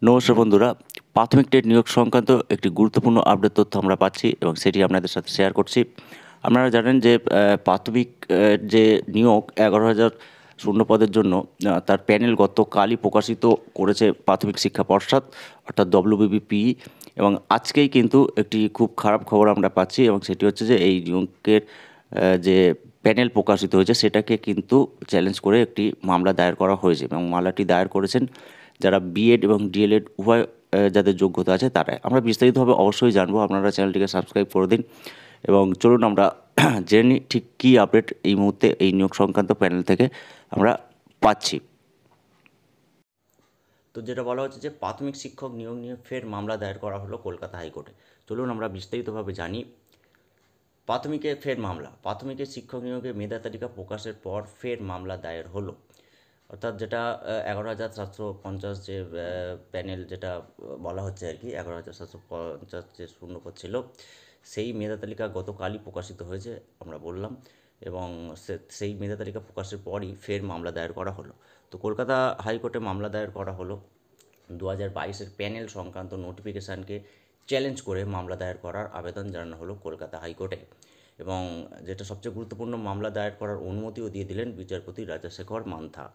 নমস্কার বন্ধুরা, প্রাথমিক টেট নিয়োগ সংক্রান্ত একটি গুরুত্বপূর্ণ আপডেট তথ্য আমরা পাচ্ছি এবং সেটি আপনাদের সাথে শেয়ার করছি। আপনারা জানেন যে প্রাথমিক যে নিয়োগ 11,000 শূন্য পদের জন্য তার প্যানেল গতকালই প্রকাশিত করেছে প্রাথমিক শিক্ষা পর্ষদ অর্থাৎ WBPE। এবং আজকেই কিন্তু একটি খুব খারাপ খবর আমরা পাচ্ছি এবং সেটি হচ্ছে যে এই নিয়োগের যে প্যানেল প্রকাশিত হয়েছে সেটাকে কিন্তু চ্যালেঞ্জ করে একটি মামলা দায়ের করা হয়েছে এবং মামলাটি দায়ের করেছেন যারা বিএড এবং ডিএলএড উভয় যাদের যোগ্যতা আছে তারাই। আমরা বিস্তারিতভাবে অবশ্যই জানবো, আপনারা চ্যানেলটিকে সাবস্ক্রাইব করে দিন এবং চলুন আমরা জেনে নিই ঠিক কী আপডেট এই মুহূর্তে এই নিয়োগ সংক্রান্ত প্যানেল থেকে আমরা পাচ্ছি। তো যেটা বলা হচ্ছে যে প্রাথমিক শিক্ষক নিয়োগ নিয়ে ফের মামলা দায়ের করা হলো কলকাতা হাইকোর্টে। চলুন আমরা বিস্তারিতভাবে জানি। প্রাথমিকে ফের মামলা, প্রাথমিকের শিক্ষক নিয়োগে মেধা তালিকা প্রকাশের পর ফের মামলা দায়ের হলো। অর্থাৎ যেটা 11,750 যে প্যানেল যেটা বলা হচ্ছে আর কি, 11,750 যে শূন্যপদ ছিল সেই মেধা তালিকা গতকালই প্রকাশিত হয়েছে আমরা বললাম, এবং সেই মেধা তালিকা প্রকাশের পরই ফের মামলা দায়ের করা হলো। তো কলকাতা হাইকোর্টে মামলা দায়ের করা হলো 2022-এর প্যানেল সংক্রান্ত নোটিফিকেশানকে চ্যালেঞ্জ করে মামলা দায়ের করার আবেদন জানানো হলো কলকাতা হাইকোর্টে। এবং যেটা সবচেয়ে গুরুত্বপূর্ণ, মামলা দায়ের করার অনুমতিও দিয়ে দিলেন বিচারপতি রাজাশেখর মান্থা।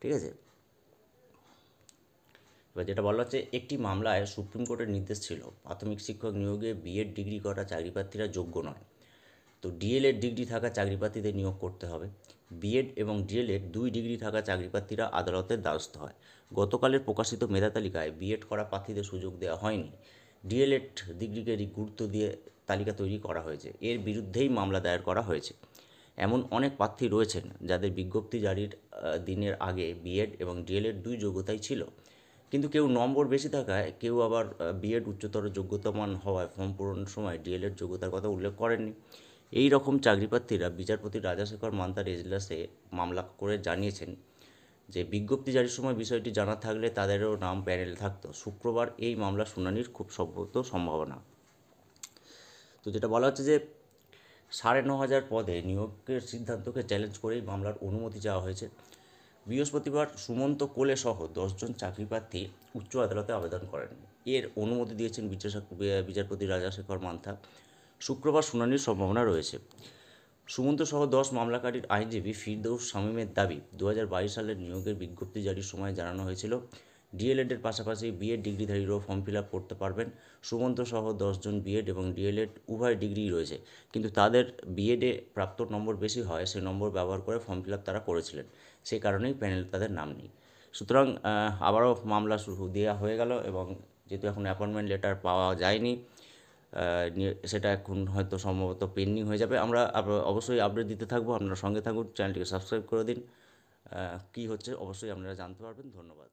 ঠিক আছে, এবার যেটা বলা হচ্ছে একটি মামলায় সুপ্রিম কোর্টের নির্দেশ ছিল প্রাথমিক শিক্ষক নিয়োগে বিএড ডিগ্রি করা চাকরিপ্রার্থীরা যোগ্য নয়। তো ডিএলএড ডিগ্রি থাকা চাকরিপ্রার্থীদের নিয়োগ করতে হবে। বিএড এবং ডিএলএড 2 ডিগ্রি থাকা চাকরিপ্রার্থীরা আদালতের দ্বারস্থ হয়। গতকালের প্রকাশিত মেধা তালিকায় বিএড করা প্রার্থীদের সুযোগ দেওয়া হয়নি, ডিএলএড ডিগ্রিকে গুরুত্ব দিয়ে তালিকা তৈরি করা হয়েছে। এর বিরুদ্ধেই মামলা দায়ের করা হয়েছে। এমন অনেক প্রার্থী রয়েছেন যাদের বিজ্ঞপ্তি জারির দিনের আগে বিএড এবং ডিএলএড 2 যোগ্যতাই ছিল, কিন্তু কেউ নম্বর বেশি থাকায়, কেউ আবার বিএড উচ্চতর যোগ্যতামান হওয়ায় ফর্ম পূরণের সময় ডিএলএড যোগ্যতার কথা উল্লেখ করেননি। এই রকম চাকরিপ্রার্থীরা বিচারপতি রাজাশেখর মান্থার এজলাসে মামলা করে জানিয়েছেন যে বিজ্ঞপ্তি জারির সময় বিষয়টি জানা থাকলে তাদেরও নাম প্যানেলে থাকতো। শুক্রবার এই মামলার শুনানির খুব সম্ভাবনা। তো যেটা বলা হচ্ছে যে 9,500 পদে নিয়োগের সিদ্ধান্তকে চ্যালেঞ্জ করেই মামলার অনুমতি চাওয়া হয়েছে। বৃহস্পতিবার সুমন্ত কোলে সহ 10 জন চাকরিপ্রার্থী উচ্চ আদালতে আবেদন করেন। এর অনুমতি দিয়েছেন বিচারপতি রাজাশেখর মান্থা। শুক্রবার শুনানির সম্ভাবনা রয়েছে। সুমন্ত সহ 10 মামলাকারীর আইনজীবী ফিরদৌস শামীমের দাবি, 2022 সালের নিয়োগের বিজ্ঞপ্তি জারির সময় জানানো হয়েছিল ডিএলএডের পাশাপাশি বিএড ডিগ্রিধারীরাও ফর্ম ফিল আপ করতে পারবেন। সুমন্ত সহ 10 জন বিএড এবং ডিএলএড উভয় ডিগ্রিই রয়েছে, কিন্তু তাদের বিএডে প্রাপ্ত নম্বর বেশি হয়, সেই নম্বর ব্যবহার করে ফর্ম ফিল আপ তারা করেছিলেন, সেই কারণেই প্যানেলে তাদের নাম নেই। সুতরাং আবারও মামলা শুরু দেওয়া হয়ে গেল এবং যেহেতু এখন অ্যাপয়েন্টমেন্ট লেটার পাওয়া যায়নি, সেটা এখন হয়তো সম্ভবত পেন্ডিং হয়ে যাবে। আমরা অবশ্যই আপডেট দিতে থাকবো, আপনারা সঙ্গে থাকুন, চ্যানেলটিকে সাবস্ক্রাইব করে দিন। কী হচ্ছে অবশ্যই আপনারা জানতে পারবেন। ধন্যবাদ।